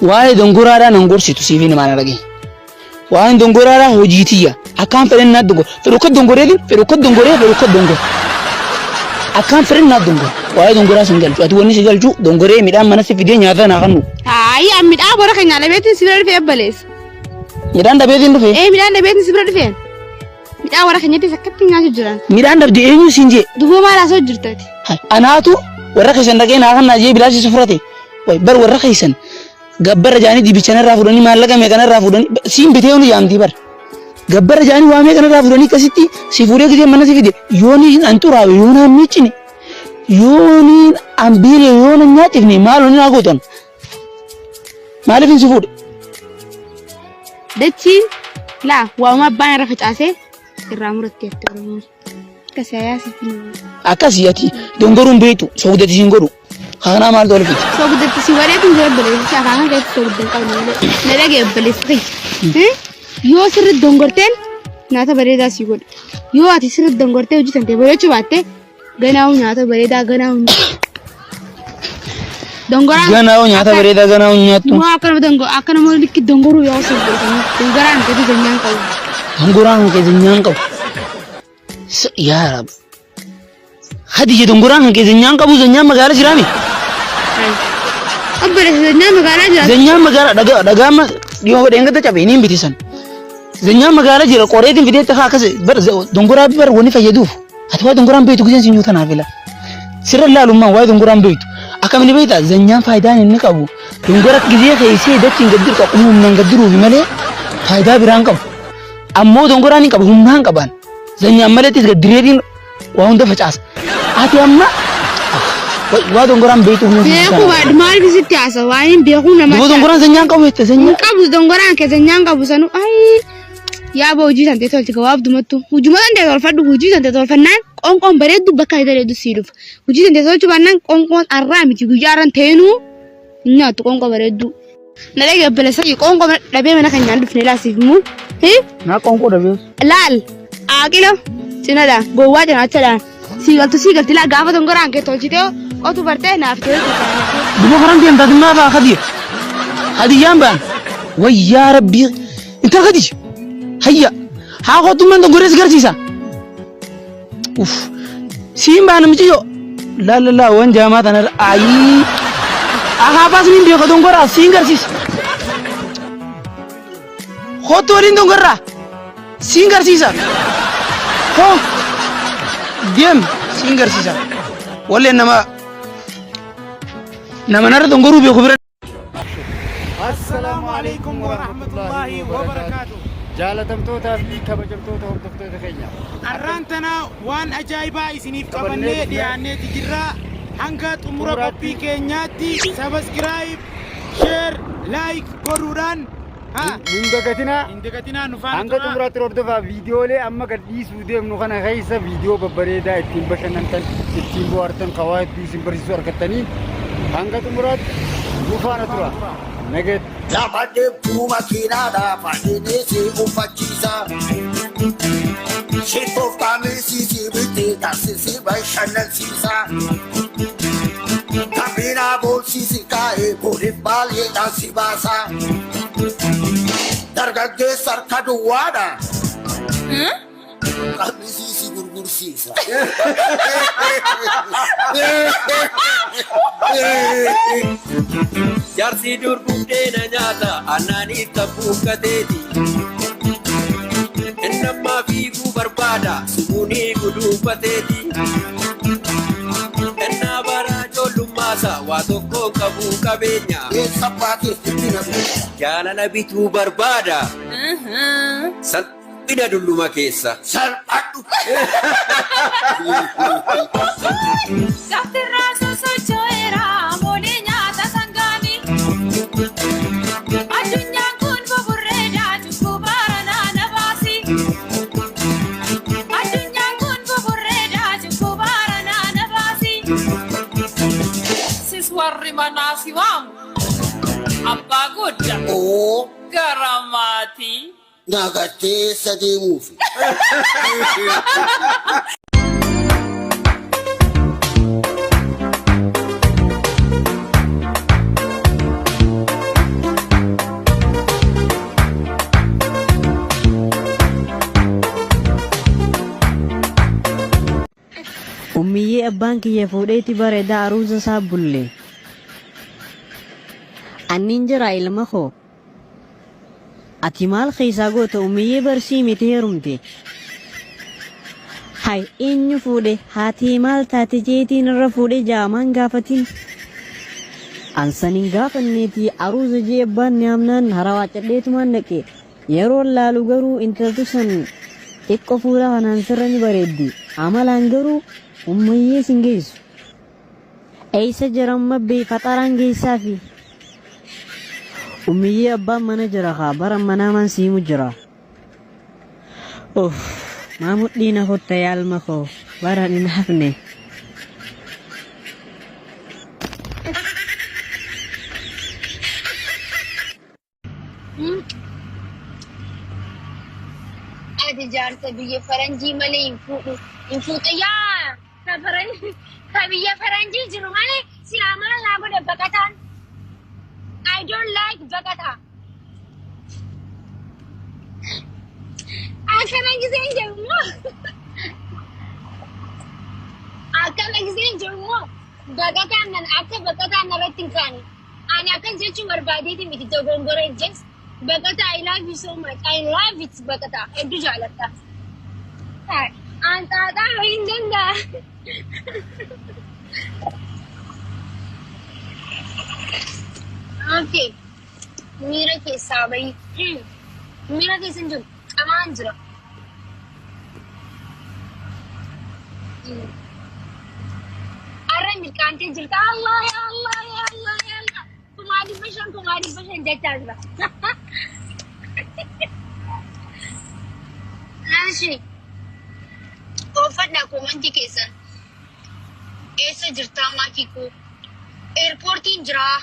Waa'ee dongoraaraa nan gorsitu siif hin maana dhagee. Waa'een dongoraaraa hojiitiyya. Akkaan fedhan naa dongor. Fedhukka dongoreetiin fedhukka dongoree fedhukka dongor. Akkaan fedhan naa dongor. Waa'ee dongoraa sin galchu. Ati wanni si galchu dongoree midhaan mana si fidee nyaata naa kannu. Ayya midhaan bora keenya dhabeetiin si bira dhufee ebbalees. Midhaan dhabeetiin dhufee? Midhaan dhabeetiin si bira dhufee. Midhaan warra keenyatti sakkatti nyaatu jiran. Midhaan dhabde eenyu siin jee? Duboo maal haasoo jirtati? Anaatu warra keessan dhaqee naa kan naa jee bilaasi si furate. Way bar warra keessan. Gabbara jaanii dibichan irraa fudhanii maallaqa meeqan irraa fudhanii siin bitee unu yaamtii bar. Gabbara jaanii waa meeqan irraa fudhanii akkasitti si fuudhee gisee mana si fide yooniin anxuraawe yoonaan miicine yooniin ambiire yoona nyaatifne maaloonni naa gootan maaliif hin si fuudhe? Dachiin laa waa'uma abbaan irra facaasee irraa muratteetti oromoo akkasii ayaasitti akkasii ati dongoruun beektu soogdati siin godhu. Kana maal tole fiti? Soogdatti si wareetiin jira baleessi afaan keessatti soogdan qabna na dhagee baleessi. Yoo sirriitti dongorteen nyaata bareedaa si godha. Yoo ati sirriitti dongortee hojjetan ta'e bareechuu baatte ganaa'u nyaata bareedaa ganaa'u. Dongoraan ganaa'u nyaata bareedaa ganaa'u nyaattu. Moo akkana moo likki dongoruu yoo soogdan dongoraan keessatti zanyaan qabu. Dongoraan keessatti zanyaan qabu. Yaa Rabbi. Hadi dongoraan keessatti zanyaan qabu zanyaan magaalaa jiraami. Abba zanyaan magaalaa jira. Zanyaan magaalaa dhagaama dhiyoo godheen gata cabee niin bitisan. Zanyaan magaalaa jira qoreetiin fidee tafa akkas dongoraa bar wani fayyaduuf. Ati waa dongoraan beektu giseen siin yuutan haafila. Sirra laalummaan waa dongoraan beektu. Akkamini beektaa zanyaan faayidaan inni qabu. Dongora gisee keessee dachiin gaddir qabu humnaan gaddiruufi malee faayidaa biraan qabu. Ammoo dongoraan hin qabu humnaan qaban. Zanyaan maleettis gaddireetiin waa hunda facaasa. Ati amma waa dongoraan beektu humna beeku maal bisitti haasa waan beeku nama waa dongoraan zanyaan qabu jette zanyaan qabu dongoraan ke zanyaan qabu sanu ay yaa ba hojii tante tolti gawaaf dumattu hujuma tante tolfadhu hojii tante tolfannaan qoonqoon bareeddu bakka bareeddu sii dhufa hojii tante tolchu bannaan qoonqoon arraa miti guyyaaran teenuu nyaatu qoonqoo bareeddu na dhagee balasa qoonqoo dhabee mana kan nyaan dhufne laasiif mu naa qoonqoo dhabee laal aaqilo sinada gowwaa janaachadhaan siigalti laa gaafa dongoraan kee tolchitee otu bartee naaf ta'e dubo karan deemtaa dinaa baa kadiya hadiyaan baan wayyaa rabbii inta kadi hayya haa kootummaan dongorees garsiisa uff siin baa namichi yoo laalala wan jaamaa tanar ayii ahaa baas min beeka dongoraa siin garsiisa kootu waliin dongoraa siin garsiisa hoo deem siin garsiisa walleen nama narra dongoruu beeku bira. Assalamu alaikum wa rahmatullahi wa barakatuh. Jaalatamtootaa fi kabajamtoota hordoftoota keenya. Arraan tana waan ajaa'ibaa isiniif qabannee dhiyaanneeti jirra. Hanga xumura qophii keenyaatti subscribe, share, like godhuudhaan Indagatinaa nufaan hanga xumuraatti hordofaa viidiyoolee amma gadhiisuu deemnu kana keessa viidiyoo babbareedaa ittiin bashannantan ittiin bohaartan kawaa hedduu isin barsiisuu argattanii hanga xumuraatti nufaana tura. Nageet. Lamadde buuma kinaadha fadhini si uffachiisa. Shitoof qaamisi si bitti taasisi bashannansiisa. Kabina boolsisi kaa'ee booliif baay'eedhaan si baasa. Dargaggeessa harka duwwaadha. Qaamisi si gurgursiisa. Jaarsi dur buddeena nyaata aannaaniif tabbuu gateeti. Innammaa fiiguu barbaada sumuunii gudunfateeti. Innaa bara ijoollummaasa waa tokko qabuu qabeenya. Jaalala bituu barbaada. Salphina dulluma keessa. Salphadhu. Gaftirraa sosocho'eera moolee nyaata sangaanii. Addunyaan kun buburreedhaa cubbuu baaranaa na baasi. Addunyaan kun buburreedhaa cubbuu baaranaa na baasi. Sis warri manaa si waamu abbaa guddaa gara maatii. Nagattee sadeemuufi. ummiyyee abbaan kiyya fuudheeti bareeda aruusa isaa bulle. Annin jira ilma koo. Ati maal keessaa goota ummiyyee barsii miti heerumte. Hay eenyu fuudhe haati maal taate jeetiin irra fuudhe jaamaan gaafatin. Ansanin gaafanneeti aruusa jee abbaan nyaamnaan harawaa cadheetumaan dhaqe. Yeroo laalu garuu intaltu san xiqqoo fuula kanaan sirra ni bareeddi. Amalaan garuu ummiyyee sin geessu. Eeysa jiran mabbee faxaraan geessaa fi ummiyyee abbaan mana jira haa bara manaa man siimu jira. Maa mudhiina hotta yaalma koo bara hin hafne. Ati jaarsa biyya faranjii malee hin fuudhu yaa ka biyya faranjii jiru malee silaa maal naa godhe baqataan. I don't like Bagata. Akkana giseen jirmo. Akkana giseen jirmo. Bagataan nan akka bagataan narratti hin kaane. Ani akkan jechuun barbaadeeti miti dogongoree jees. Bagata I love you so much. I love it Bagata. Hedduu jaalatta. Antaataa hin danda'a. Okay. Mira keessaa bahi. Mira keessa hin jiru. Qamaan jira. Arra milkaantee jirta. Allah ya Allah ya Allah ya Allah. Kumaa dhibba shan jechaa jira. Naashi. Oofadhaa koomantii keessan. Eessa jirtaa maatii koo? Eerpoortiin jiraa.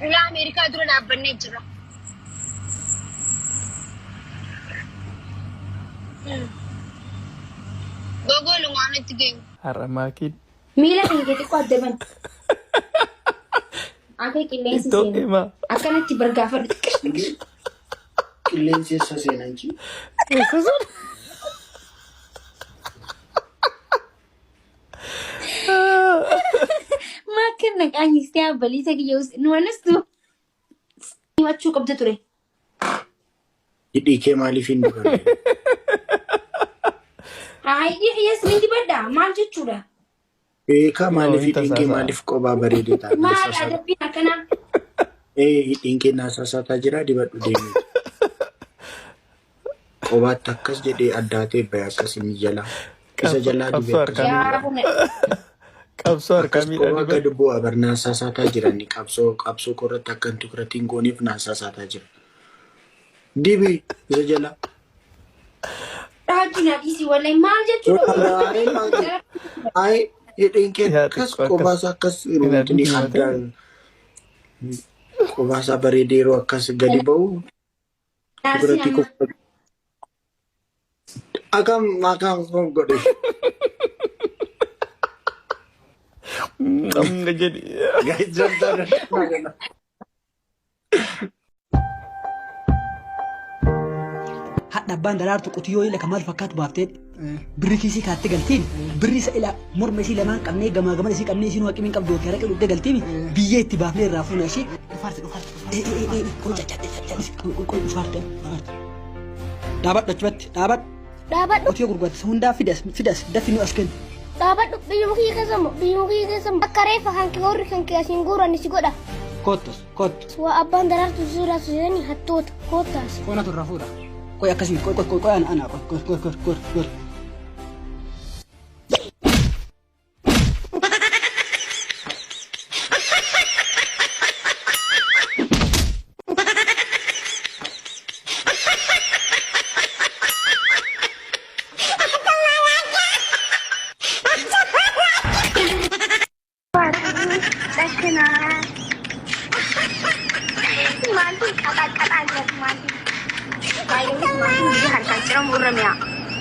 Ila Amerikaa dura dhaabbannee jira. Gogoo lumaanatti geenyu. Har'a maakiin. Miila kan xiqqoo adda ban. Akka qilleensi seenu. Akkanatti bargaafadhu. Qilleensi eessa seenan ji? Makan naqaan istee abbalisa kiyya nuwanastu. Wachuu qabda ture. Hidhii kee maaliif hin dubarre? Hidhii kiyyaas ni dibadha. Maal jechuudha? Beekaa maaliif hidhiin kee maaliif qophaa bareedee ta'a? Maal adabbiin akkanaa? Hidhiin kee naasaasataa jira dibadhu deemee. Qophaatti akkas jedhee addaatee bahe akkas inni jalaa. Isa jalaa dibee. Qabsoo harkamii dhani akka dubboo abarnaa saasataa jiran qabsoo korratti akka tukuratiin gooniif naasaasataa jira. Dibi isa jala. Raajina dhiisii wallee maal jechuudha? Ay hidhiin kee akkas qophaasa akkas ruutini addaan qophaasa bareedee yeroo akkas gadi ba'u. Tukuratti qophatu. Akam godhe. Nggak jadi. Hadda abbaan daraartu qotiyyoo ila kamaal fakkaatu baaftee birri kiisii kaatti galtiin birri isa ila morma isii lamaan qabnee gamaa gamana isii qabnee isiin waaqimiin qabdu kara qiludde galtiin biyyee itti baafnee irraa fuuna ishee dhufaarte dhaabadhu achumatti dhaabadhu qotiyyoo gurguratu hundaa fidas daffi nu as kennu. Dhaabadhu biyyuma kiyya keessan bakka reeffa kan kee warri kan kee asiin guuran si godha. Kottos. Waa abbaan daraartu suuraa seenanii hattoota kottaas. Koonatu irraa fuudha. Koy akkasii koy ana koy.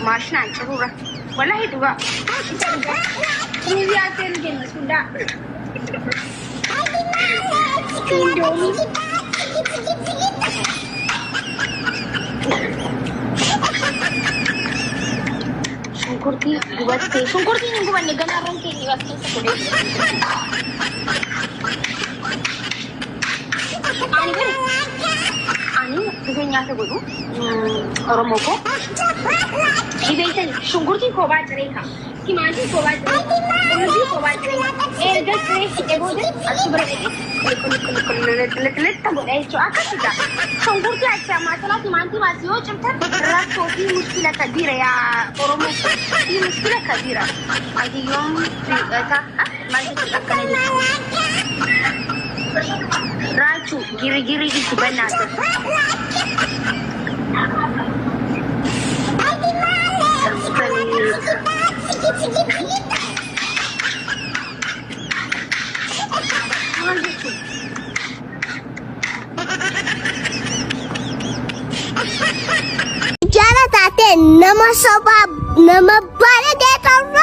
Marshan cerura. Wallahi juga. Ini dia tengen sudah. Indomie. Shunkurtii gubattee shunkurtiin hin gubanne ganarran keenya as keessa godhee. Ani bifa nyaata godhu Oromoo koo. Dhibeetan shunkurtii koobaa jireenya. Timaatiin koobaa jireenya. Qullubbii koobaa jireenya. Erga siree hidhee booda achi bira dhaqee godha jechuudha. Akkasudha. Shunkurtii achi ammaa timaatii maasii yoo cimtan rakkoo fi mushkila kabira yaa Oromoo fi mushkila kabira. Adiyyoon fiiqata maal jechuudha akkana jechuudha. Raachu giri itti bannaata. Jala taate nama sobaa nama bareedaa ta'urra